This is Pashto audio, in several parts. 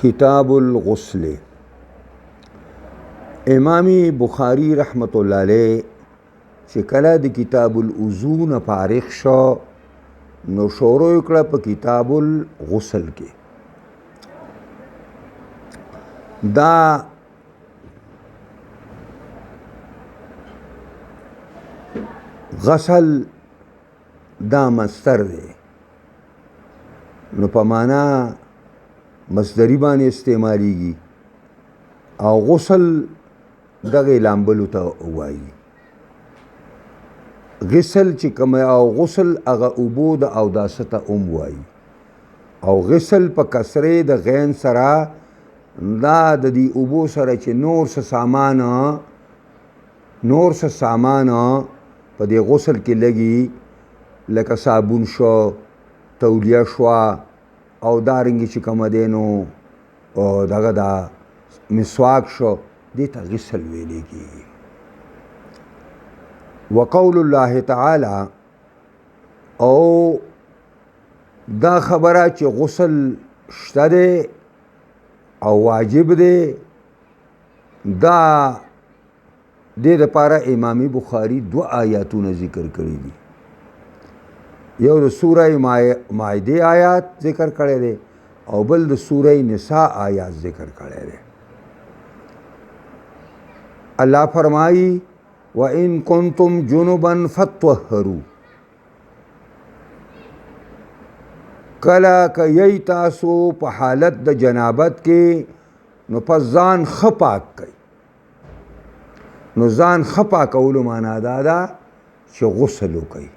کتاب الغسل. امامی بخاری رحمت الله علیه چې کله د کتاب الوضو نه فارغ شو نو شروع کړه په کتاب الغسل کې. دا غسل دا مصدر دی نو په معنا مصدری باندې استعمالیږي او غسل دغه لامبلو ته وایي. غسل چې کوم او غسل هغه اوبو د اوداسه ته وایي او غسل په کسرې د غین سره دا د دې اوبو سره چې نور څه سامان په دې غسل کې لګي لکه صابون شو، تولیه شوه او دارنګې چې کومه دی نو دغه دا مسواک شو، دې ته غسل ویلی کېږي. وقول الله تعالی او دا خبره چې غسل شته دی او واجب دی دا دې دپاره امام بخاری دو آیاتونه ذکر کړي دي. یو د سوره مائده آیات ذکر کړی دی او بل د سوره نساء آیات ذکر کړی دی. الله فرمایي وَإِن كُنتُمْ جُنُبًا فَطَهَّرُوا، کله که یی تاسو په حالت د جنابت کې نو پس ځان ښه پاک کئ. نو ځان ښه پاکولو معنا دا ده چې غسل وکئ.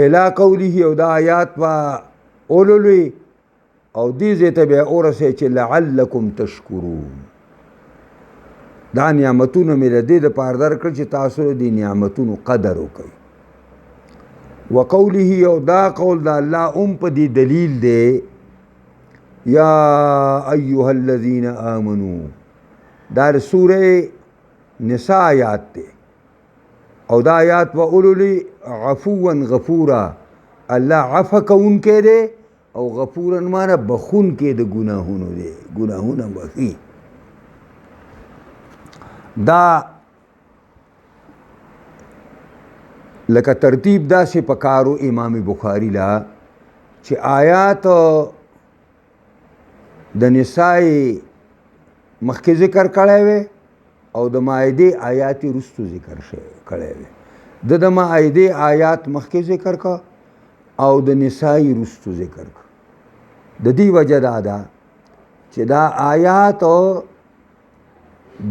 الی قوله او دا آیات به اولولوي او دې ځای ته بیا ورسئ چې لعلکم تشکرون. دا نعمتونه مې د دې دپاره درکړل چې تاسو د دې نعمتونو قدر وکئ. وقوله او دا قول د الله په دې دلیل دی یا ایها الذین آمنو، دا د سوره نساء آیات دی او دا آیات به اولولي عفوا غفورا، الله عفو کوونکی دی او غفورا معنی بخونکی د ګناهونو دی، ګناهونه بخي. دا لکه ترتیب داسې پکارو امام بخاری لا چې آیات د نساء مخکې ذکر کړی وی او د مائده آیات رستو ذکر کړی وی. د مائده آیات مخکې ذکر کا او د نساء رستو ذکر کا. د دې وجه دا ده چې دا آیات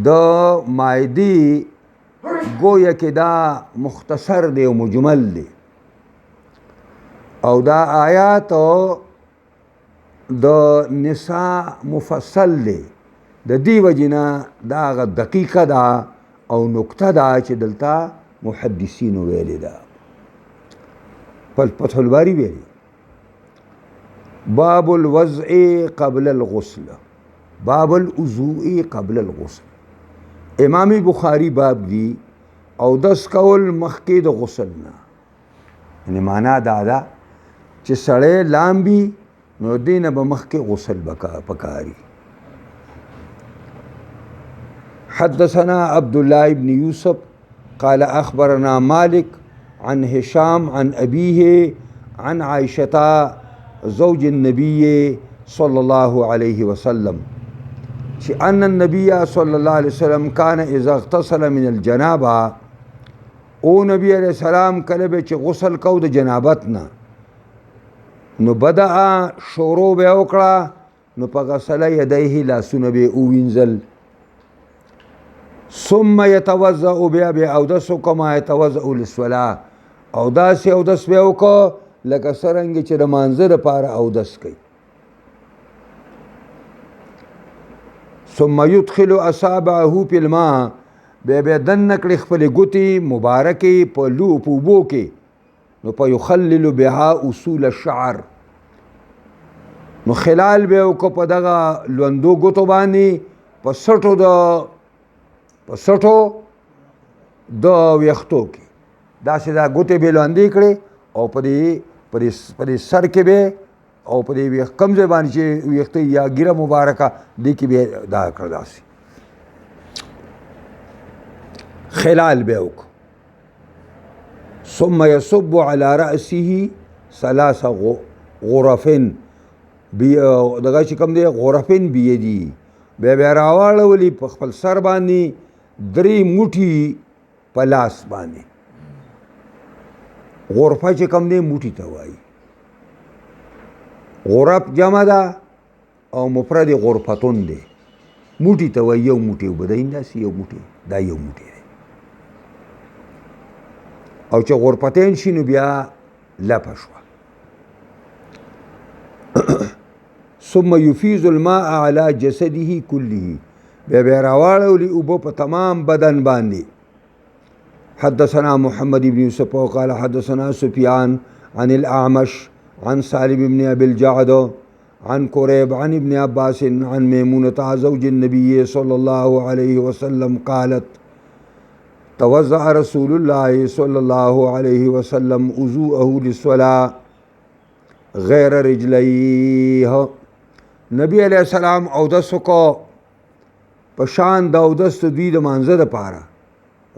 د مائده گویا کې دا مختصر دی او مجمل دی او دا آیات د نساء مفصل دی. د دې وجې نه دا هغه دقیقه ده او نکته ده چې دلته محدثینو ویلې ده. فتح الباری ویلي باب الوضع قبل الغسل، باب الوضوء قبل الغسل. امام بخاری باب دی او دس کول مخکې د غسل نه، یعنی معنا دا ده چې سړی لامبي نو دې نه به مخکې غسل پکاري. حدثنا عبد الله بن يوسف قال أخبرنا مالك عن هشام عن أبيه عن عائشة زوج النبي صلى الله عليه وسلم أن النبي صلى الله عليه وسلم كان إذا اغتسل من الجنابة او نبی علیہ السلام کله به چې غسل کو د جنابتنا نو بدأ شروع به وکړه نو په غسل یدیه لاسونه به ووینځل ثم يتوضأ بیا به اودس کما يتوضأ للصلاة او داسې اودس به وکړه لکه څرنګه چې د مانځه دپاره اودس کوي. ثم يدخل اصابعه في الماء، بیا بیا دننه کړي خپلې ګوتې مبارکې په اوبو کې نو په یخلل بها اصول الشعر، نو خلال به یې وکړه په دغه لوندو ګوتو باندې په سټو د ویښتو کې داسې دا ګوتې به لوندې کړې او په دې سر کې به او په دې ویښ کم ځای باندې چې ویښته یا ګیره مبارکه دې کې به دا کړ داسې خلال به وکړو. ثم يصب على رأسه 3 غرفن دغه چې کوم دی غرفن بيدي بیا راواړولي په خپل سر باندې 3 موټي په لاس باندې. غرفه چې کوم دی موټي ته وایي. غرف جمع ده او مفرد غرفتون دی. موټي ته وایي یو موټي وبدین داسې یو موټي دا یو موټي دی او چې غرفتین شي نو بیا لپه شوه. ثم يفيض الماء على جسده كله بیا راواړولي اوبه په تمام بدن باندې. حدثنا محمد بن يوسف قال حدثنا سفيان عن الأعمش عن سالم بن أبي الجعد عن كريب عن ابن عباس عن ميمونة زوج النبي صلى الله عليه وسلم قالت توضأ رسول الله صلى الله عليه وسلم وضوءه للصلاة غیر رجلیه. نبی علیہ السلام اودس کو پشان د اودس دوی د مانزه د پاره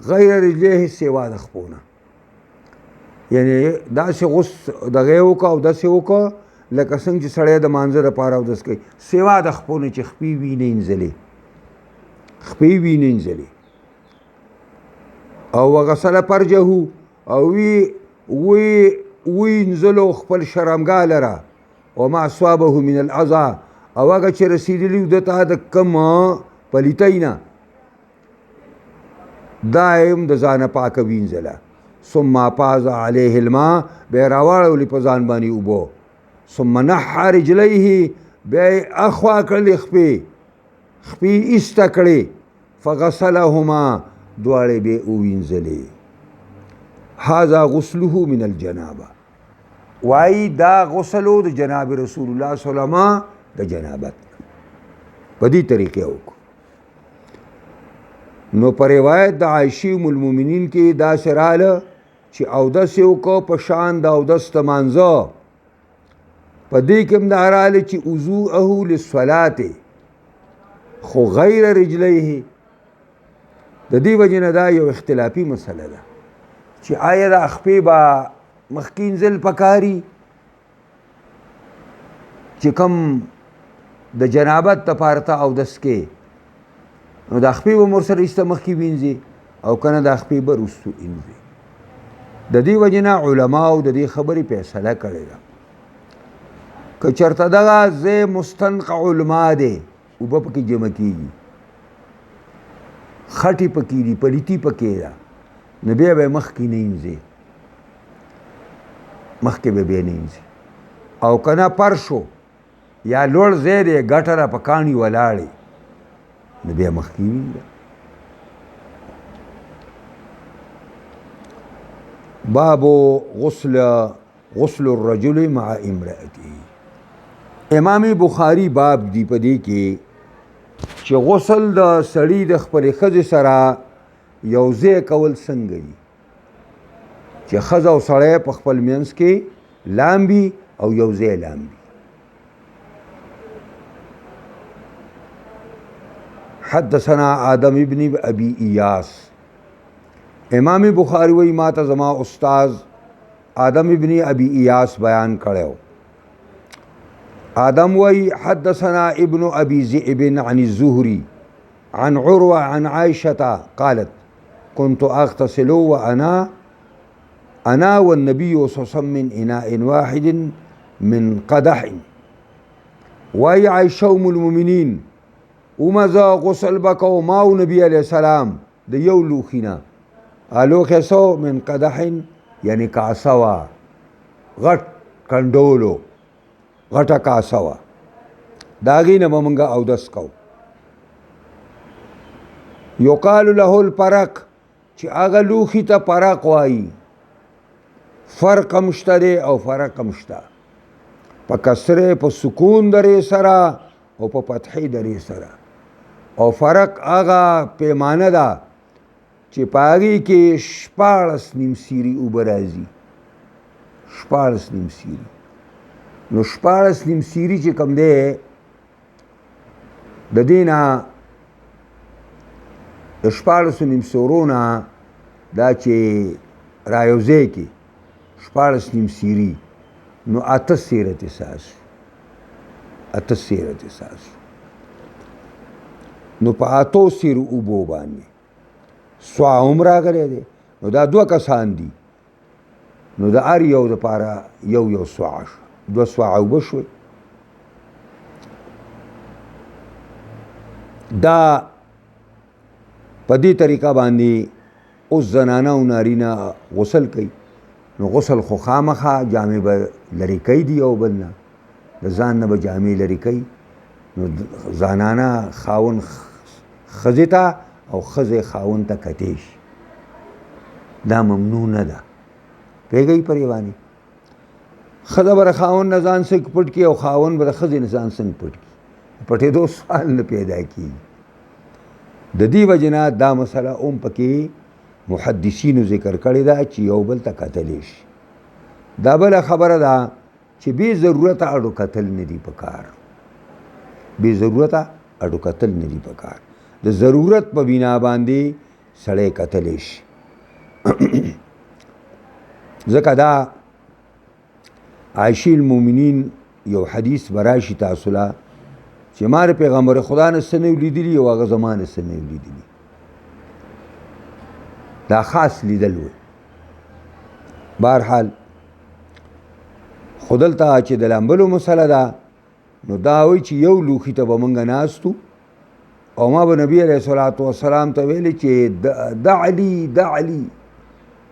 غیر رجلیه سیوا د خپونه یعنی داسې غوس دغه وکړه اودس یې وکړه لکه څنګه چې سړی د مانزه د پاره اودس کوي سیوا د خپونه چې خپې وي نه انځلې خپې وي نه انځلې او وغسل فرجه او وی وینځلو خپل شرمګاه لره وما اصابه من الاذى او هغه چې رسېدلي د ته د کم پلیتۍ نه دا هم د ځانه پاکه وینځله. ثم افاض علیه الماء بیا راواړولي په ځان باندې اوبه. ثم نحى رجلیه بیا یې اخوا کړلې خپې ایسته کړې فغسلهما دواړې بیا ووینځلې. هذا غسله من الجنابه وای دا غسلو د جناب رسول الله صلی الله علیه وسلم د جنابت په دې طریقې وکړو. نو پر روایت د عائشہ ام المؤمنین کې دا سراله چې اودس وکړو په شان د اودس تمانځه په دې کې هم دا رااله چې وضوءه للصلاه خو غیر رجلیه. د دې وجې نه دا یو اختلافي مسله ده چې آیا د خپې به مخکې انځل پکاري چې کوم د جنابت دپاره ته اودس کې نو د خپې به ورسره ایسته مخکې وینځي او که نه د خپې به وروستو انځي. د دې وجې نه علماو د دې خبرې فیصله کړې ده که چېرته دغه ځای مستنقع الماء دی اوبه پکې جمع کېږي خټې پکې دي پلیتي پکې ده نو بیا به مخکې نه انځي مخکې به بیا نه انځي او که نه پرشو یا لوړ ځای دی ګټه را په کاڼي ولاړې نو بیا مخکې وینځه. باب غسل الرجل مع امرأته. امام بخاری باب دی په دې کې چې غسل د سړي د خپلې ښځې سره یو ځای کول څنګه دي چې ښځه او سړی په خپل منځ کې لامبي او یو ځای لامبي. حدثنا آدم ابن ابی ایاس. امام بخاری وی ما ته زما استاد آدم ابن ابی ایاس بیان کړو. آدم وی حدثنا ابن ابي ذئب عن الزهري عن عروة عن عائشة قالت كنت أغتسل وأنا والنبي صلى الله عليه وسلم من إناء واحد من قدح. وي عائشة أم المؤمنين ومزا غسل بكو ماو نبي عليه السلام د یو لوخینا الوخه سو من قدح یعنی کاسوا غټ کندولو غټه کاسوا داغی نه مونږه اودس کو. یقال له الفرق چې هغه لوخي ته فرق وایي. فرق مشتره او فرق مشته په کسره په سکون درې سره او په فتحې درې سره او فرق هغه پیمانه ده چې پاغي کې 14 نیم سیری اوبه راځي 14 نیم سیری نو 14 نیم سیری چې کوم دی د دې نه د 14 نیم سورو نه دا چې رایوځای کې 14 نیم سیري نو 8 سیرت اساس نو په 8 سیرو اوبو باندې سوا هم راغلی دی نو دا 2 کسان دي نو د هر یو دپاره یو سوا 2 سوا اوبه شوی دا په دې طریقه باندې اوس زنانه او نارینه غسل کوي نو غسل خو خامخا جامې به لرې کوي دي یو بل نه د ځان نه به جامې لرې کوي نو زنانه خاوند ښځې ته او ښځې خاوند ته کتی شي دا ممنوع نه ده پوهېږئ پرې باندې ښځه به د خاوند نه ځان څنګه پټ کړي او خاوند به د ښځې نه ځان څنګه پټ کړي پټېدو سوال نه پیدا کېږي د دې وجې نه دا مسله هم پکې محدثینو ذکر کړې ده چې یو بل ته کتلی شي دا بله خبره ده چې بې ضرورته اډو کتل نه دي پکار بې ضرورته اډو کتل نه دي پکار د ضرورت په بنا باندې سړی کتلی شي ځکه دا عایشې المؤمنین یو حدیث به راشي تاسو له چې ما د پیغمبر خدا نه څه نه لیدلي او هغه زما نه څه نه لیدلي دا خاص لیدل و بهرحال خو دلته چې د لامبلو مسله ده نو دا وایي چې یو لوښي ته به موږ ناستو او ما به نبي علیه الصلاة والسلام ته ویلې چې دع علي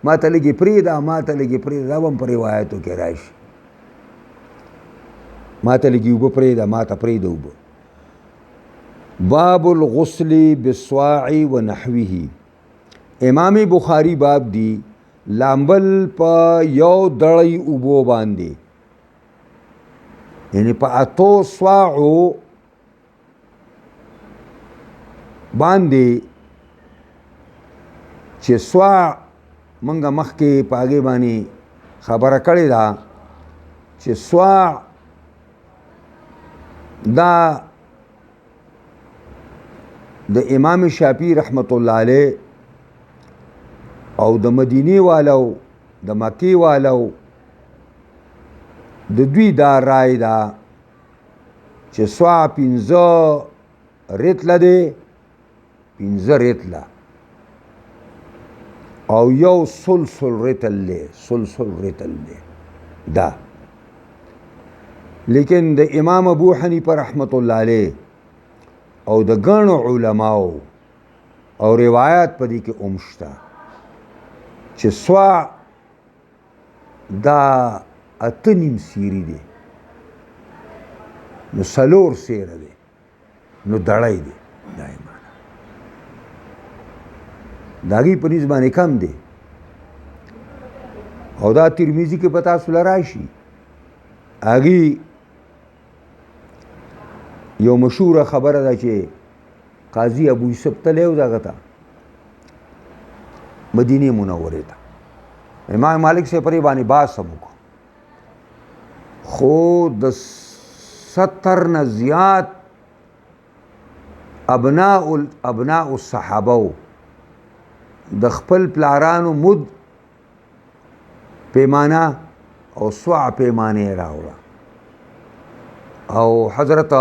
ما ته لږې پرېږده ما ته لږې پرېږده دا به هم په روایتو کې راشي ما ته لږې اوبه پرېږده ما ته پرېږده اوبه باب الغسل بالصواع ونحوه امام بخاری باب دی لامبل په یو دړی اوبو باندې یعنی په 8 صواعو باندې چې صواع منګه مخکې په هغې باندې خبره کړې ده چې صواع دا د امام شافعي رحمت الله علیه او د مدینې والو د مکې والو د دوی دا رای ده چې صواع 15 رتله دی 15 رتله او یو سلسل رتل دی دا لیکن د امام ابو حنیفه رحمت الله علیه او د ګڼو علماو او روایت په دې کې اومشته چې صواع دا 8 سیری دی نو 4 سیره دی نو دړی دی دا یې معنی د هغې په نیز باندې کم دی او دا ترمیزي کې به تاسو له راشي هغې یو مشهوره خبره ده چې قاضي ابو یوسف تلی و دغه ته مدینې منورې ته امام مالک صاحب پرې باندې بحث هم وکړو خو د 70 نه زیات ابناء الصحابه د خپل پلارانو مد پیمانه او صواع پیمانه راوړه او حضرت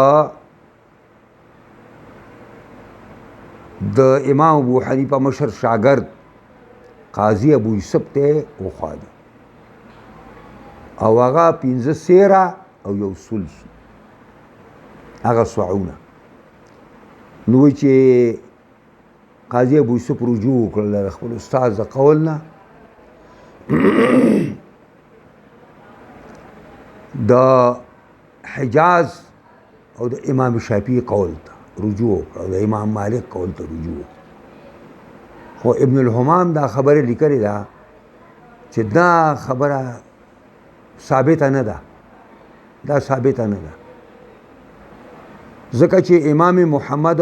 د امام ابو حنیفه مشر شاگرد قاضي ابو یوسف ته وخوادي او هغه 15 سیره او یو سلس هغه صواعونه نو چې قاضي ابو یوسف رجوع وکړل خپل استاد د قول نه د حجاز او د امام شافعي قول ته رجوع او د امام مالک قول ته رجوع خو ابن الحمام دا خبره لیکلې ده چې دا خبره ثابته نه ده دا ثابته نه ده ځکه چې امام محمد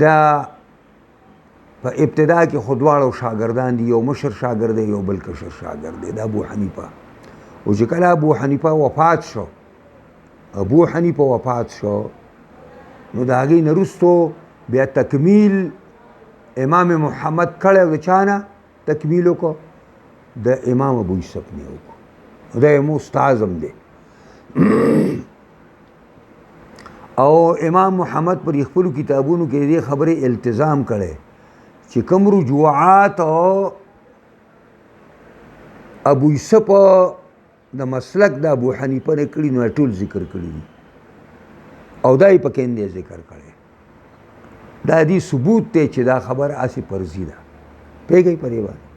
دا په ابتدا کې خو دواړو شاګردان دي یو مشر شاګرد دی یو بل کشر شاګرد دی د ابو حنیفه او چې کله ابو حنیفه وفات شو نو د هغې نه وروستو بیا تکمیل امام محمد کړی د چا نه تکمیل وکړو د امام ابو یوسف نه وکړو دا یې مو استاذ هم دی او امام محمد پر خپلو کتابونو کې دې خبرې التزام کړی چې کوم رجوعات ابو یوسف د مسلک د ابو حنیفه نه کړي نو ټول ذکر کړي دي او دا یې په کې ذکر کړی دا دی ثبوت دی چې دا خبر اسې فرضي ده پوهېږئ په دې باندې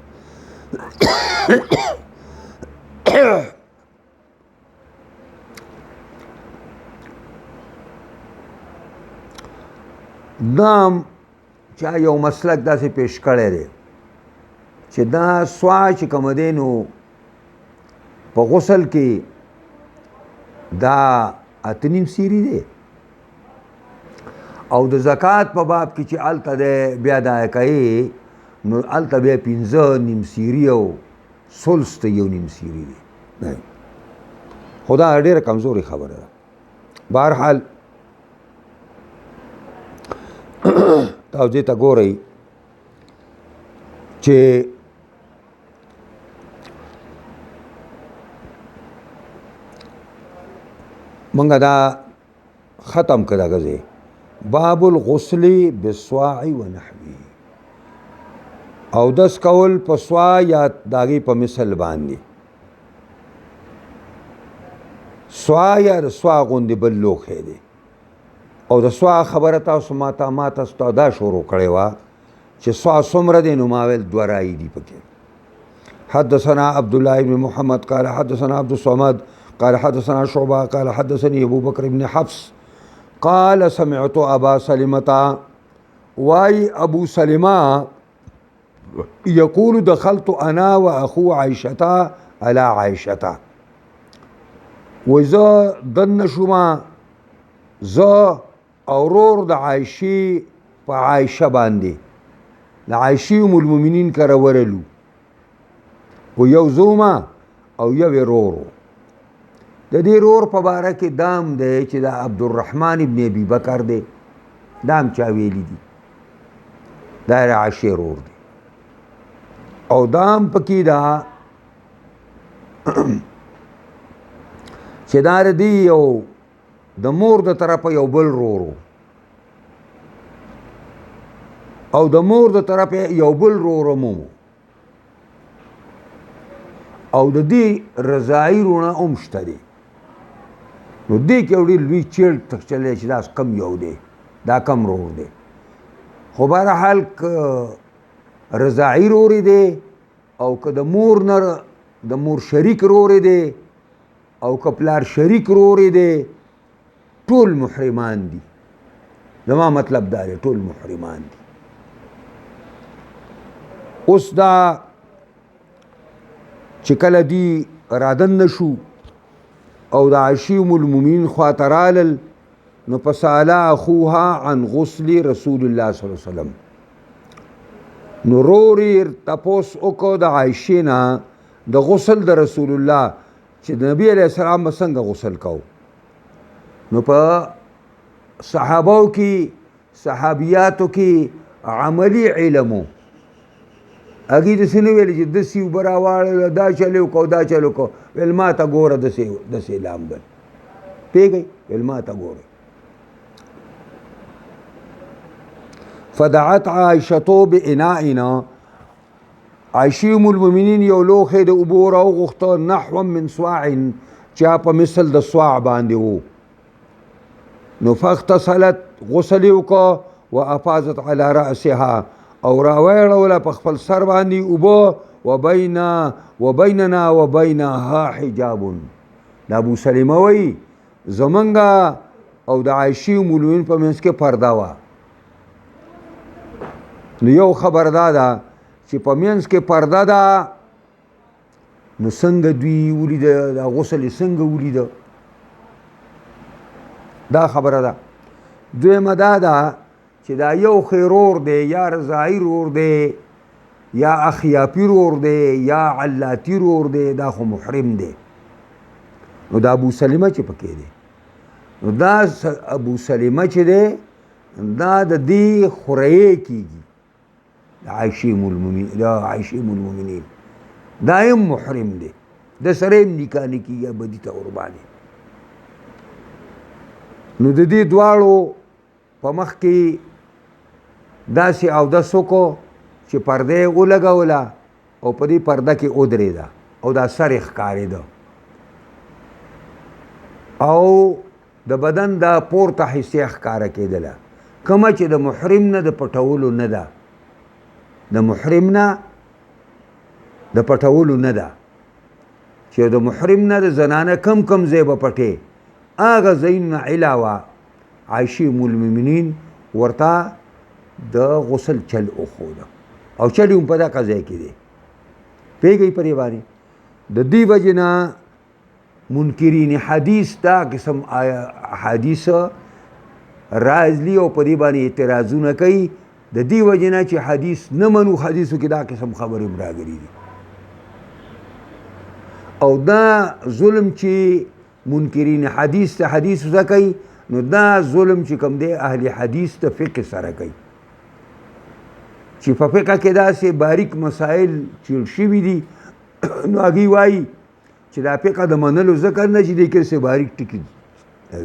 دا چا یو مسلک داسې پیش کړی دی چې دا سوا چې کوم دی نو په غسل کې دا 8 سیری دی او د زکات په باب کې چې هلته دی بیا دا کوي نو هلته بیا 5 سیری او ثلث ته 1 سیری دی خو دا ډېره کمزورې خبره ده بهرحال تاسو دې ته ګورئ چې منګه دا ختم کړه غزه باب الغسل بالصواع ونحوه او دس کول په سوا یا داغي په مثل باندې سوا یا سوا غوندې بل لوخې دی او د سوا خبره تاسو ما تاسو دا شروع کړې وه چې سوا څومره دی نو ما ویل 2 رایې دي پکې حدثنا عبد الله بن محمد قال حدثنا عبد الصمد قال حدثنا شعبة قال حدثني أبو بكر بن حفص قال سمعت أبا سلمة واي أبو سلمة يقول دخلت أنا وأخو عائشة على عائشة وإذا دن شما زا اورور د عائشې په عائشه باندې د عائشې ام المؤمنین کره ورلو و یو زوما او یو ورورو د دې رور په باره کې دام دی چې د عبدالرحمن ابن ابي بکر دی دام چا ویلی دي دا د عائشې رور دی او دام پکې دا چې دا دی یو د مور د طرفه یو بل رورو او د مور د طرفه یو بل رورو مو او د دې رضاعي رونه هم شته دی نو دې کې یو ډېر لوی چیړ چلی چې دا کم یو دی دا کم رور دی خو بهرحال که رضاعي رورې دی او که د مور نه د مور شریک رورې دی او که پلار شریک رورې دی ټول محرمان دي زما مطلب دا دی ټول محرمان دي اوس دا چې کله دی رادن نشو او د عائشې ام المؤمنین خواته رالل نو فسأله اخوها عن غسل رسول الله صلی الله علیه وسلم نو رور یې تپوس وکړو د عائشې نه د غسل د رسول الله چې د نبی علیه السلام به څنګه غسل کوو نو په صحابو کې صحابیاتو کې عملی علمو هغې داسې نه ویل چې داسې اوبه راواړله دا چل یې وکړو دا چل وکړو ویل ما ته ګوره داسې لامبل پوهېږئ ویل ما ته ګوره فدعت عائشة بإناءنا عائشې ام المؤمنین یو لوښی د اوبو راوغوښته نحوا من صواع چې په مثل د صواع باندې و نو فاغتسلت غسل یې وکړه وافاظت على رأسها او راویړوله په خپل سر باندې اوبه وبیننا وبینها حجاب د ابو سلمه وایي زمونږه او د عایشې ام المؤمنین په منځ کې پرده وه نو یو خبر دا ده چې په منځ کې پرده ده نو څنګه دوی ولیده دا غسل یې څنګه ولیده دا خبره ده دویمه دا ده چې دا یو خیرور دی یا رضاعي رور دی یا اخیاپي رور دی یا علاتی رور دی دا خو محرم دی نو دا ابو سلمه چې پکې دی نو دا ابو سلمه چې دی دا د دې خورئې کېږي د عایشې ام المؤمنین دا هم محرم دی د سره هم نکاح نه کېږي ابدي طور باندې نو د دې دواړو په مخ کې داسې اودس وکړو چې پرده یې ولګوله او په دې پرده کې ودرېده او دا سر یې ښکارېده او د بدن دا پورته حصې ښکاره کېدله کومه چې د محرم نه د پټولو نه ده د محرم نه د پټولو نه ده چې د محرم نه د زنانه کم ځای به پټې هغه ځایونه علاوه عایشې ام المؤمنین ورته د غسل چل وښوده او چل یې هم په دغه ځای کې دی پوهېږئ په دې باندې د دې وجې نه منکرین حدیث دا قسم احادیث راځلي او په دې باندې اعتراضونه کوي د دې وجې نه چې حدیث نه منو حدیثو کې دا قسم خبرې هم راغلي دي او دا ظلم چې منکرین حدیث ته حدیث زده کوي نو دا ظلم چې کوم دی اهل حدیث ته فقه سره کوي چې په فقه کې داسې باریک مسائل چیړ شوي دي نو هغوی وایي چې دا فقه د منلو ذکر نه چې دی کې څه باریک ټکي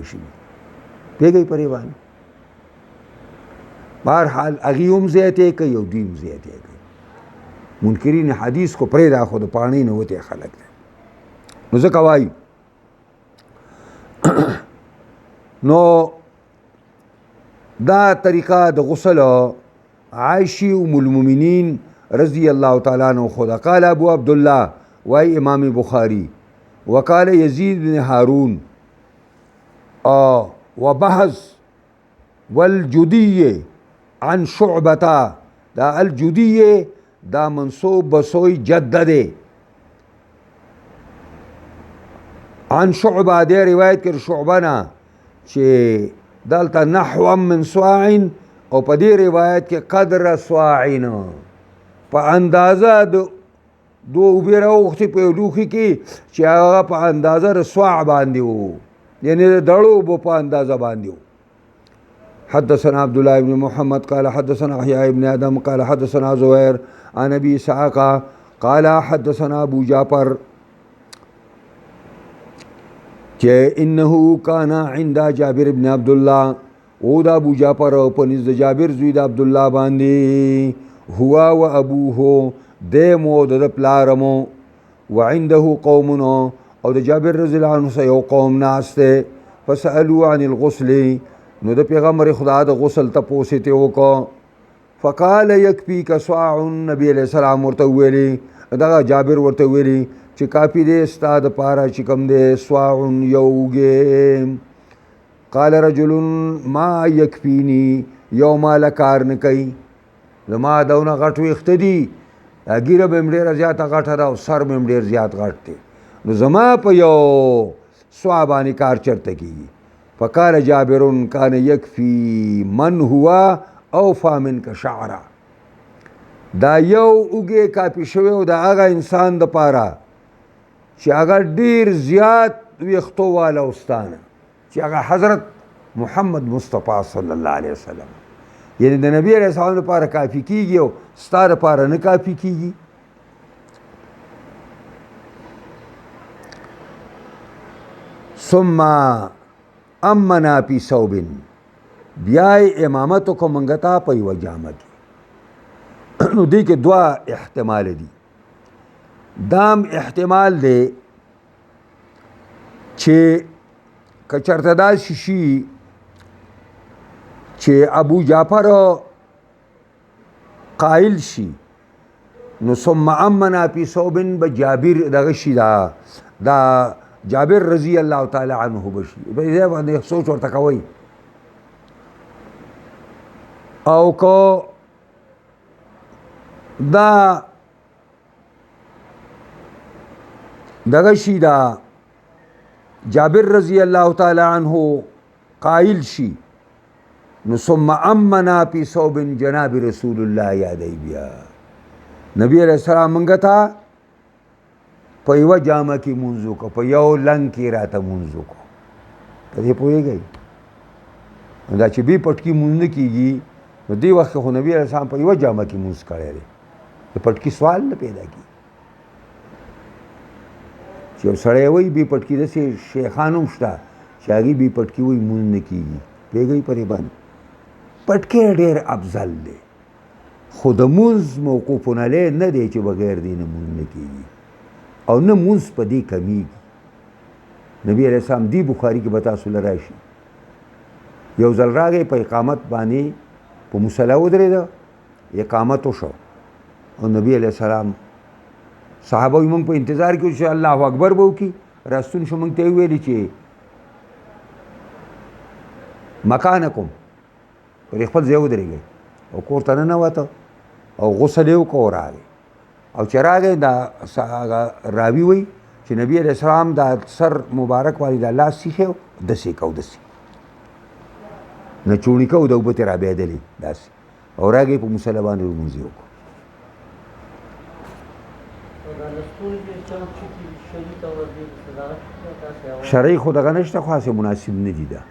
شوي پوهېږئ په دې باندې بهرحال هغوی هم زیاتې کوي او دوی هم زیاتې کوي منکرین حدیث کو پرېږده خو د پاڼې نه وتی خلک دی نو ځکه وایي نو دا طریقه د غسل عائشة ام المؤمنین رضی اللہ تعالیٰ عنہ خدا قال ابو عبداللہ وائی امام بخاری وقال یزید بن ہارون وبحث والجدی عن شعبتا دا الجدی دا منصوب بسوی جدد عن شعبہ دے روایت کر شعبنا چې دلته نحو من صاع او په دې روایت کې قدر صاعین په اندازه د دو اوبې راوختې په یو لوښي کې چې هغه په اندازه د صاع باندې و یعنې د دړو اوبو په اندازه باندې و حدثنا عبد الله بن محمد قال حدثنا احياء بن ادم قال حدثنا زهير عن ابي اسحاق قال حدثنا ابو جعفر کہ انه کان عند جابر بن عبداللہ او دا ابو جعفر او پنځ د جابر زوی د عبدالله باندې هو و ابوه دمو د پلارمو وعنده قوم او د جابر رضی الله عنه یو قوم ناسته فسالوا عن الغسل نو د پیغمبر خدا د غسل تپوسې ته وکړه فقال يكفيك صاع نبی علیہ السلام ورته ویلي دا جابر ورته ویلي چې کافی دی ستا د پاره چې کوم دی صاع یوګې قال رجل ما یکفینی یو ماله کار نه کوي زما دونه غټ ویښته دي ږیره به م ډېره زیاته غټه ده او سر به م ډېر زیات غټ دی نو زما په یو صاع باندې کار چرته کېږي فقال جابر کان یکفی من هو اوفا منک شعره دا یو اوږې کافي شوی او د هغه انسان د پاره چې هغه ډیر زیات ویښتو والا استانه چې هغه حضرت محمد مصطفی صلی الله علیه وسلم یعنی د نبی علیه السلام لپاره کافي کیږي او ستا لپاره نه کافي کیږي ثم امنا فی ثوب بیا امامت کو منګتا په یوه جامه کې نو دې کې دوه احتمال دي دام احتمال دی چې که چېرته داسې شي چې ابو جعفر قائل شي نو ثم امنا فی ثوب به جابر دغه شي دا جابر رضی الله تعالی عنه بشي په دې باندې سوچ ورته کوئ او کو دا دغه شي دا جابر رضی الله تعالی عنه قائل شي نو ثم امنا فی ثوب جناب رسول الله یادی بیا نبی علیہ السلام منګه تا په یوه جامه کې مونځ وکړو، په یو لنګ کې راته مونځ وکړو. په دې پوهېږئ؟ دا چې بې پټکي مونځ نه کېږي، نو دې وخت کې خو نبي علیه السلام په یوه جامه کې مونځ کړی دی، د پټکي سوال نه پیدا کېږي. چې یو سړی وایي بې پټکي داسې شیخان هم شته چې هغې بې پټکي وایي مونځ نه کېږي. پوهېږئ پرې باندې پټکی ډېر افضل دی، خو د مونځ موقوفون علیه نه دی چې بغیر دې نه مونځ نه کېږي او نه مونځ په دې کمیږي. نبي علیه السلام دې بخاري کې به تاسو له راشي، یو ځل راغی په اقامت باندې په مصلی ودرېده، اقامت وشو او نبي علیه السلام صحابه وایي موږ په انتظار کې چې الله اکبر به وکړي، راستون شو، موږ ته یې وویلي چې مکانکم پر خپل ځای ودرېږئ او کور ته ننوته او غسل یې وکړو او راغی. او چې راغی دا راوي وایي چې نبي علیه السلام دا سر مبارک والی دا لاس سیخی و داسې کو داسې نه چوڼي کو د اوبه ترې رابېدلې داسې او راغی په مصلی باندې لمونځ یې وکړو. شرعي خو دغه نشته، خو هسې مناسب نه دي دا.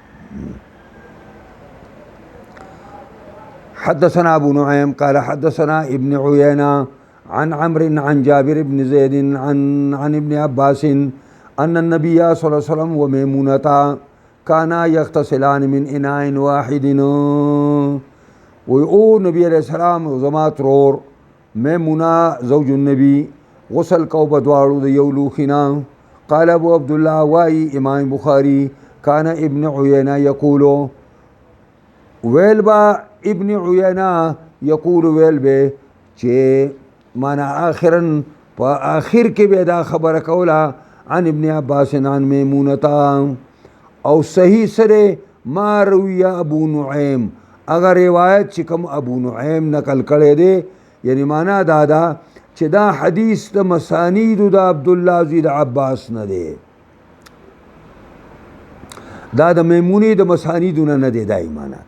حدثنا ابو نعيم قال حدثنا ابن عيينة عن عمرو عن جابر بن زيد عن ابن عباس أن النبي صلى الله عليه وسلم وميمونة كانا يغتسلان من إناء واحد. ويقول نبي عليه السلام زما ترور ميمونة زوج النبي غسل کو بدوارو د یو لوښي. قال ابو عبد الله واي امام بخاري كان ابن عيينة يقول ویل با ابن عيينة يقول ویل به چې مانا آخرا په آخر کې به دا خبره کوله عن ابن عباس عن میمونة او صحیح سره ما روی ابو نعیم، اگر روایت چې کوم ابو نعیم نقل کړی دی، یعنی معنا دا ده چې دا حدیث د مسانید د عبدالله زوی د عباس نه دی، دا د میمونې د مسانیدونه نه دی. دا ایمانه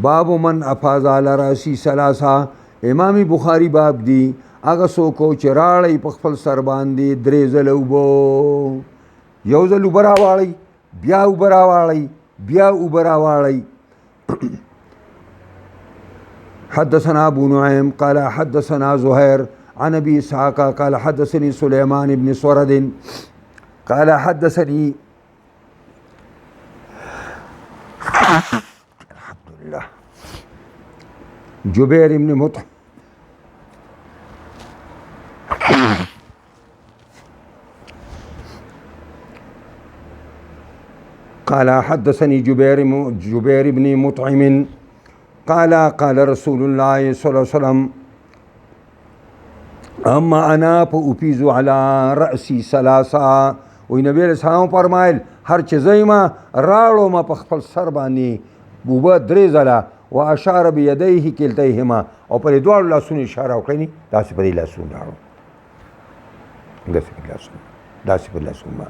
باب من افاظ علی راسی ثلاثه، امام بخاری باب دی هغه څوک چې راړی په خپل سر باندې درې ځله اوبه، یو ځل اوبه راواړئ، بیا اوبه راواړئ، بیا اوبه راواړئ. حدثنا ابو نعيم قال حدثنا زهير عن ابي اسحاق قال حدثني سليمان بن سورد قال حدثني الحمد لله جبير بن مطعم قال حدثني جبير بن مطعم قال رسول الله صلى الله عليه وسلم اما انا فأفيز على رأسي ثلاثه. وی نبی علیہ السلام فرمایل هر چې زیما راړو ما په خپل سر باندې بوبه درې ځله و اشار بيديه كلتيهما او پر دوه لاسونو اشاره وکړي، داسې پر لاسونو راړو، داسې پر لاسونو، داسې پر لاسونو.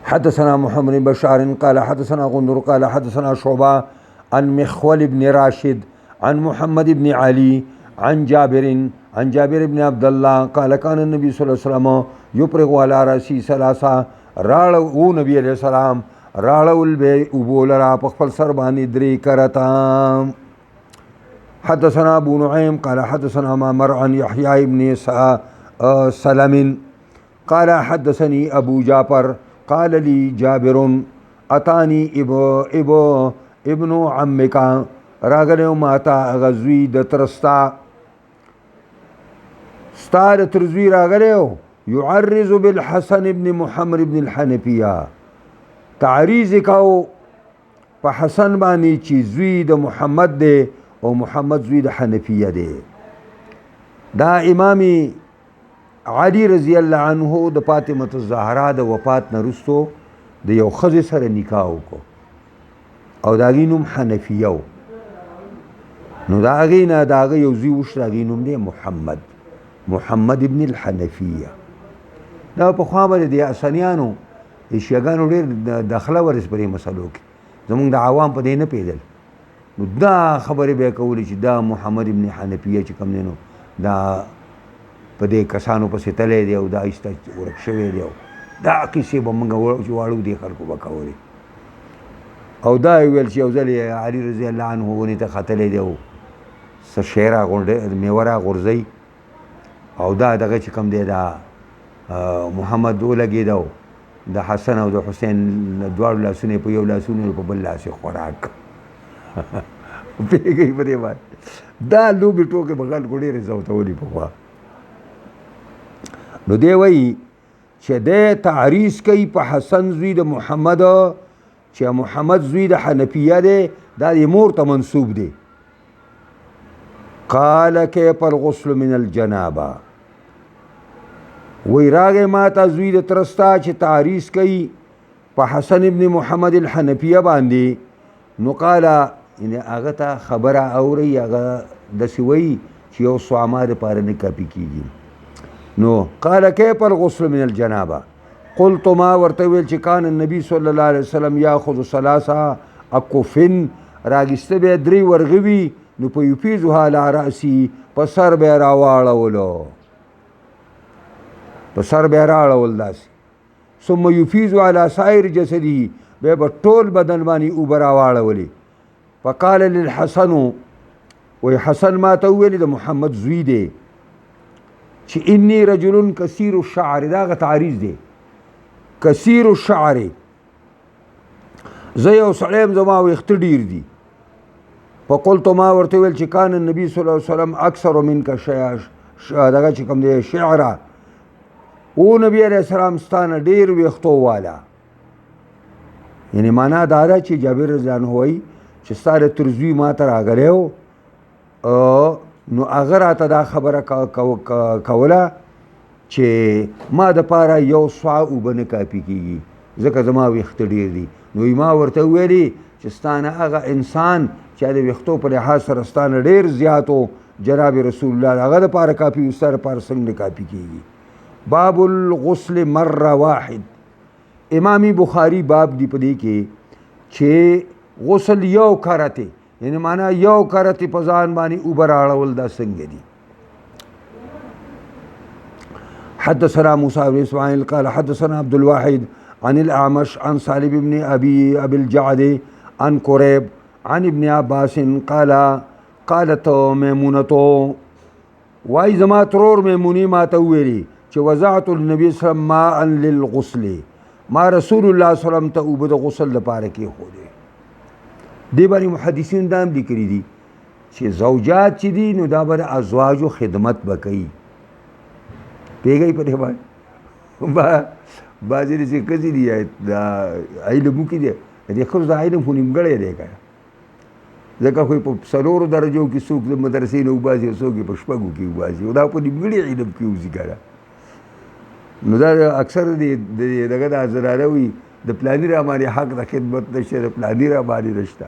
حدثنا محمد بن بشار قال حدثنا غندر قال حدثنا شعبة عن مخول بن راشد عن محمد بن علي عن جابر بن عبد الله قال كان النبي صلى الله عليه وسلم يفرغ على رأسه ثلاثة. راړو نبی علیہ السلام راړول به وبولرا په خپل سر باندې درې کرتا. حدثنا ابو نعيم قال حدثنا معمر عن يحيى بن سلم قال حدثني ابو جعفر قال لي جابر اتاني ابن عمك راغلو ماتا غزوی د ترستا ستا د ترزوی راغلو يعرض بالحسن بن محمد بن الحنفية، تعریض کاو په حسن باندې چې زوی د محمد دی او محمد زوی د حنفیه دی. دا امام علی رضی الله عنه د فاطمه الزهرا د وفات نه وروسته د یو ښځې سره نکاح وکړو او د هغې نوم حنفیه و. نو د هغې نه د هغه یو زوی وشو، د هغې نوم دی محمد ابن الحنفیه. دا پخوا به د اسانیانو د شیعګانو ډېر داخله ورس په دې مسلو کې، زمونږ د عوام په دې نه پوهېدل، نو دا خبرې به یې کولې چې دا محمد ابن حنفیه چې کوم دی نو دا په دې کسانو پسې تللی دی او دا ایسته ورک شوی دی دا کیسې به موږ واړو دې خلکو به کولې او دا یې ویل چې یو ځل یې علي رضی الله عنه ونې ته ختلی دی او څه شی راغونډې میوه راغورځوي او دا دغه چې کوم دی دا محمد ولګېده او د حسن او د حسین دواړو لاسونه په یو لاسونه په بل لاس یې خوراک پوهېږئ په دې باندې دا لوبې ټوکې به خلکو ډېرې زوتولي پخوا نو دی وایي چې دی تعریض کوي په حسن زوی د محمد چې محمد زوی د حنفیه دی دا د مور ته منسوب دی قال کیف الغسل من الجنابه وی راغې ما ته زوی د ترستا چې تعریض کوي په حسن ابن محمد الحنفیه باندې نو قاله یعنې هغه ته خبره اورئ هغه داسې وایي چې یو سوما دپاره نه کاپي کېږي نو قال کیف الغسل من الجنابه قلت ما ورته ویل چې کان النبي صلی الله علیه وسلم یاخذ ثلاثه اکفن راګسته به درې ورغوي نو په یفیزها علی رأسي په سر به یې راواړولو په سر به یې راړول داسې ثم یفیز علی سایر جسده بیا به ټول بدن باندې اوبه راواړولې فقال للحسن وی حسن ما ته وویلې د محمد زوی دی چې انی رجل کثیر الشعر دا هغه تعریض دی کثیر الشعر زه یو سړی یم زما ویښته ډېر دي فقلت ما ورته ویل چې کان النبي صلی الله علیه وسلم اکثر منک دغه چې کوم دی شعره او نبی علیہ السلام ستانه ډېر ویښتو والا یعنی معنا دا ده چې جابر رضی الله عنه وایي چې ستا د تر زوی ما ته راغلی و نو هغه راته دا خبره کوله چې ما دپاره یو سوع اوبه نه کافي کېږي ځکه زما ویښته ډېر دي نو ما ورته وویلې چې ستانه هغه انسان چې د ویښتو په لحاظ سره ستانه ډېر زیات و جناب رسول الله هغه دپاره کافي و ستا دپاره څنګه کافي کېږي باب الغسل مره واحد امام بخاری باب دی په دې کې چې غسل یو کرته یعنی معنا یو کرته په ځان باندې اوبه راړول دا څنګه دي حدثنا موسى بن اسماعيل قال حدثنا عبد الواحد عن الأعمش عن صالح بن أبي الجعد عن كريب عن ابن عباس قال قالت ميمونة واي زما ترور ميموني ما تويلي چې وضعت النبي صلی الله علیه وسلم ماء للغسل ما رسول الله صلی الله علیه وسلم ته اوبه د غسل لپاره کېښودې دې باندې محدثین دا هم لیکلي دي چې زوجات چې دي نو دا به د ازواجو خدمت به کوي پوهېږئ په دې باندې بعضې داسې ښځې دي دا علم وکړي دی د دې ښځو دا علم خو نیمګړی دی که ځکه خو په څلورو درجو کې څوک د مدرسې نه وباسي او څوک یې په شپږو کې وباسي او دا په نیمګړي علم کې وځي که نو دا اکثر دغه دا زنانه وي د پلاني را باندې حق د خدمت نشته د پلاني را باندې نشته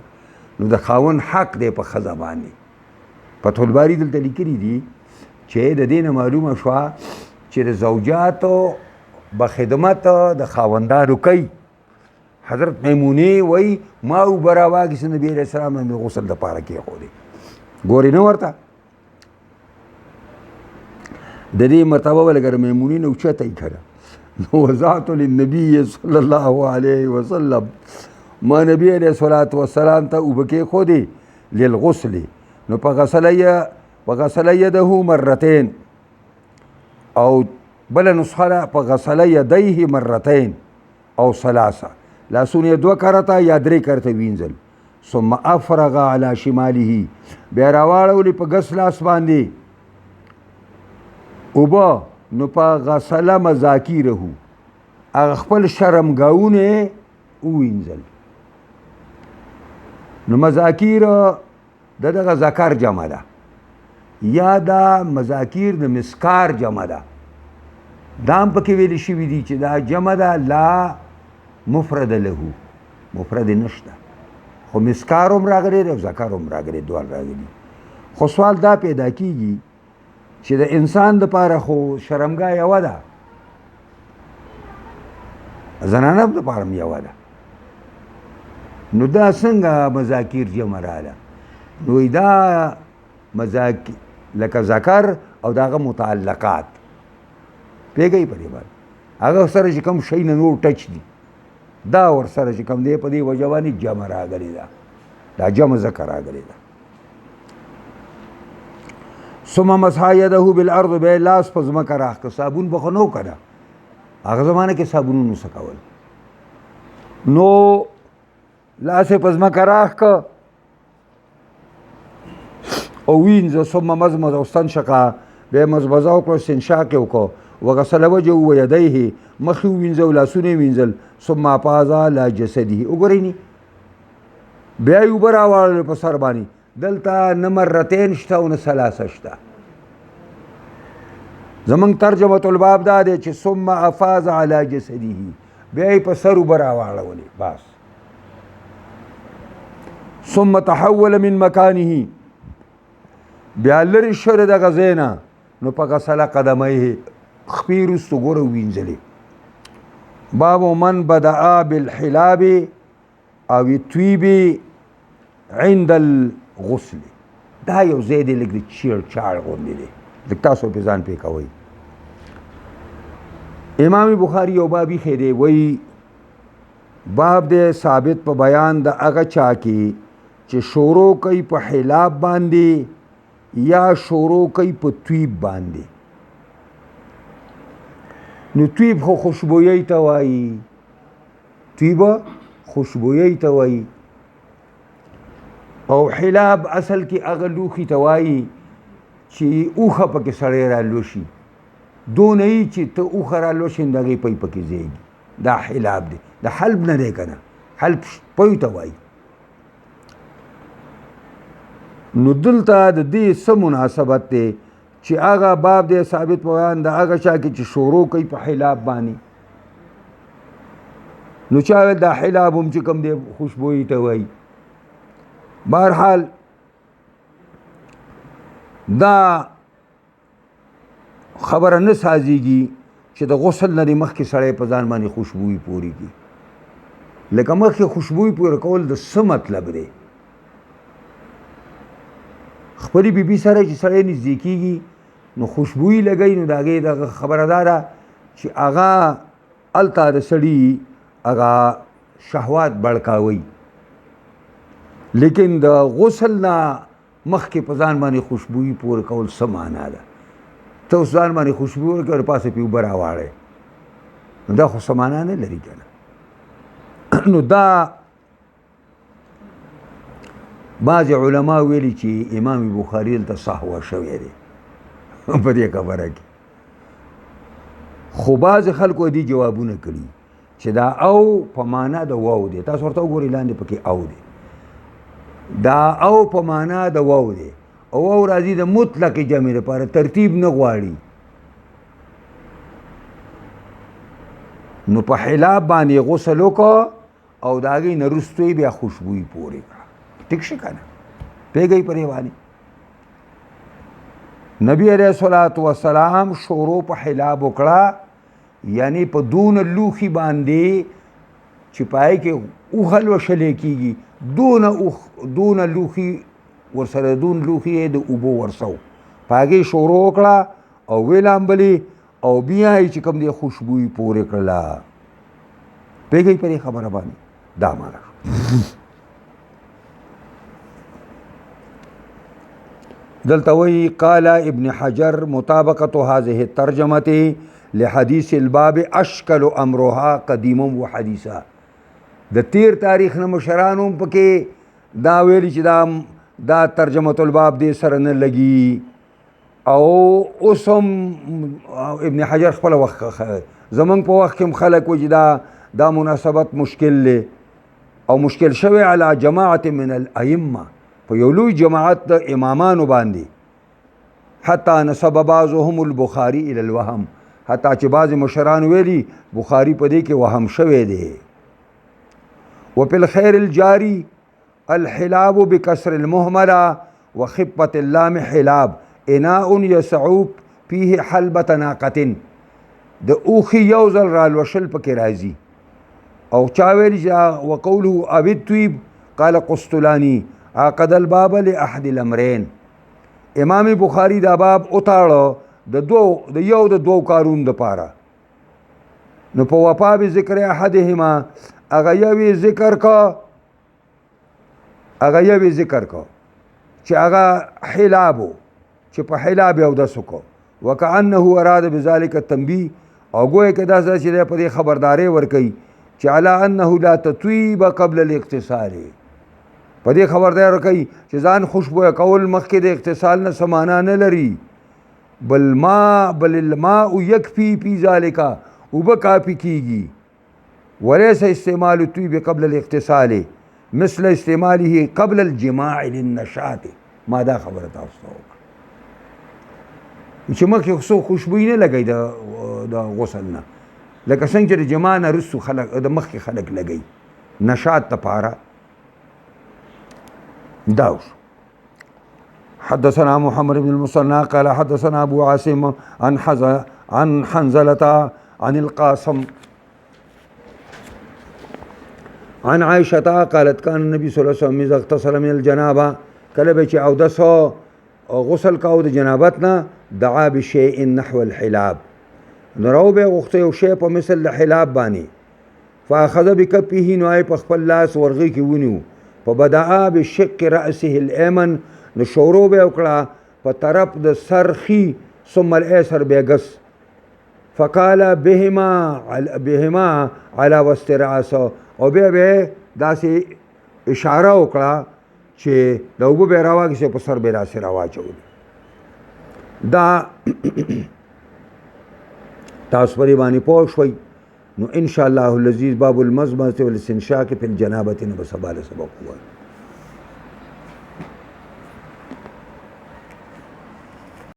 نو د خاوند حق دی په ښځه باندې فتح الباري دلته لیکلي دي چې د دې نه معلومه شوه چې د زوجاتو به خدمت د خاوندانو کوي حضرت میمونې وایي ما اوبه راواخیستې نبي علیه السلام مې غسل دپاره کېښودې ګورې نه ورته د دې مرتبه به لکه د میمونې نه اوچته یې که نه نو وضعت للنبي صلی الله علیه وسلم ما نبي علیه الصلاة والسلام ته اوبه کېښودې للغسل نو فغسل یده مرتين او بله نسخه ده فغسل یدیه مرتين او ثلاثه لاسونه یې دوه کرته یا درې کرته وینځل ثم افرغ علی شماله بیا راواړولې په ګس لاس باندې اوبه نو په غسل مذاکیره هغه خپل شرمګاونه یې ووینځل نو مذاکیر د دغه ذکر جمع ده یا دا مذاکیر د مسکار جمع ده دا هم پکې ویلي شوي دي چې دا جمع ده لا مفرد له مفرد نشته خو مسکار هم راغلی دی او ذکر هم راغلی دوال راغلي خو سوال دا پیدا کیږي چې د انسان دپاره خو شرمګاه یوه ده زنانه دپاره هم یوه ده نو دا څنګه مذاکیر جمع راله نو دا لکه ذکر او داغه متعلقات پیږی په دې باندې هغه سره چې کوم شی نه نور ټچ دي دا ور سره چې کوم دی په دې وجه باندې جمع راغلی ده دا جمع ذکر راغلی ده ثم مسح يده بالارض به لاس په ځمکه راښکه صابون به خو نه و که نه هغه زمانه کې صابونونو څه کول نو لاس یې په ځمکه راښکه او وینځه ثم مزمزه واستنشقه بیا یې مزمزه وکړه استنشاق یې وکړه وغسل وجهه ویدیه مخ یې ووینځه او لاسونه یې وینځل ثم افاض علی جسده وګورئ ني بیا یې اوبه راواړلې په سر باندې دلته نه مرتين شته او نه ثلاثه شته زمونږ ترجمة الباب دا دی چې ثم افاض علی جسده بیا یې په سر اوبه راواړولې بس ثم تحول من مکانه بیا لرې شو د دغه ځای نه نو په غسل قدمیه خپې وروستو ګوره ووینځلې باب من بدأ بالحلاب او الطیب عند الغسل دا یو ځای دی لږ د چیړ چاړ غوندې دی لږ تاسو پې ځان پې کوئ امام بخاري یو باب ایښی دی وایي باب دی ثابت په بیان د هغه چا کې چې شروع کوي په حلاب باندې یا شروع کوي په طیب باندې نو طیب خو خوشبویی ته وایي طیب خوشبویی ته وایي او حلاب اصل کې هغه لوښي ته وایي چې اوښه پکې سړی رالوشي دونه یي چې ته اوښه رالوشي نو د هغې پی پکې ځایږي دا حلاب دی د حلب نه دی که نه حلب پیو ته وایي نو دلته د دې څه مناسبت دی چې هغه باب دی ثابت په بیان د هغه چا کې چې شروع کوي په حلاب باندې نو چا ویل دا حلاب هم چې کوم دی خوشبویي ته وایي بهرحال دا خبره نه سازیږي چې د غسل نه مخکې سړی په ځان باندې خوشبویي پورې کړي لکه مخکې خوشبویي پورې کول د څه مطلب دی خپلې بیبي سره چې سړی نږدې کېږي نو خوشبویي لګوي نو د هغې دغه خبره دا ده چې هغه هلته د سړي هغه شهوات بړکاوي لیکن د غسل نه مخکې په ځان باندې خوشبویي پورې کول څه معنا ده ته اوس ځان باندې خوشبویي ورکړې او پاسه پې اوبه راواړې نو دا خو څه معنا نه لري که نه نو دا بعض علما ویلي چې امام بخاري دلته سهوه شوی دی په دې خبره کې خو بعض خلکو دې جوابونه کړي چې دا او په معنا د واو دی تاسو ورته وګورئ لاندې پکې او دی دا او په معنا د واو دی او واو راځي د مطلق جمع لپاره ترتیب نه غواړي نو په حلاب باندې غسل وکړه او د هغې نه وروستو یې بیا خوشبویي پورې کړه ټیک شي که نه پوهېږئ په دې باندې نبی علیه الصلاة والسلام شروع په حلاب وکړه یعنی په دون لوښي باندې چې پای کې اوښه لوشلی کېږي دونه لوښي ورسره دون لوښي یې د اوبو ورسو په هغې شروع وکړه او ویلامبلې او بیا یې چې کوم دی خوشبویي پورې کړله پوهېږئ په دې خبره باندې دا معنا دلته وایي قال ابن حجر مطابقة هذه الترجمة لحديث الباب اشکل امرها قدیما و حدیثا د تیر تاریخ نه مشرانو پکې دا ویلي چې دا ترجمة الباب دې سره نه لګي او اوس هم ابن حجر خپل وخت زمونږ په وخت کې هم خلک وایي چې دا مناسبت مشکل دی او مشکل شوی علی جماعت من الائمه په یو لوی جماعت د امامانو باندې حتی نسب بعضهم البخاري الى الوهم حتی چې بعض مشران ویلي بخاري په دې کې وهم شوی دی وفي الخير الجاري الحلاب بكسر المهملة وخفة اللام حلاب اناء يسعوب فيه حلبة ناقة د اوخي یوزل رالوشل پکې راځي او چا ویلي وقوله او الطيب قال قسطلاني عقد الباب لأحد الأمرين امام بخاري دا باب اتاړه د یو د دوو کارونو دپاره. نو په وفا به ذکر احدهما هغه یوې ذکر کو چې هغه حلاب و چې په حلاب یې اودس وکړو وکأنه اراد بذلک التنبیه او ګویا که داسې چې دی په دې خبرداری ورکوي چې علی انه لا تطیب قبل الاغتسال په دې خبرداری ورکوي چې ځان خوشبویه کول مخکې د اغتسال نه څه معنا نه لري بل الماء یکفي فی ذلک اوبه کافي کیږي وليس استعمال الطيب قبل الاغتسال مثل استعماله قبل الجماع للنشاط. ما دا خبره تاسو ته وکړه چې مخکې څو خوشبویي نه لګوي د غسل نه لکه څنګه چې د جماع نه وروستو خلک د مخکې خلک لګوي نشاط دپاره. دا وشو. حدثنا محمد بن المثنى قال حدثنا ابو عاصم عن حنزلة عن القاسم عن عائشة قالت كان النبي صلى الله عليه وسلم اذا اغتسل من الجنابة کله به چې اودس غسل کاو د جنابت نه دعا بشيء نحو الحلاب نو راو به غوښته یو شی په مثل د حلاب باندې فاخذ بکفه نو یې په خپل لاس ورغی کې ونیو فبدأ بشق رأسه الأيمن نو شروع به وکړه په طرف د سرخي ثم الأيسر بهګس فقال بهما على وسط رأسه او به داسې اشاره وکړه چې د اوبو به راواږي په سر به داسې راواچول. دا تاسو په دې باندې پوه شوئ. نو ان شاء الله العزیز باب المضمضة والاستنشاق فی الجنابة نه به سبا له سبق ووایو.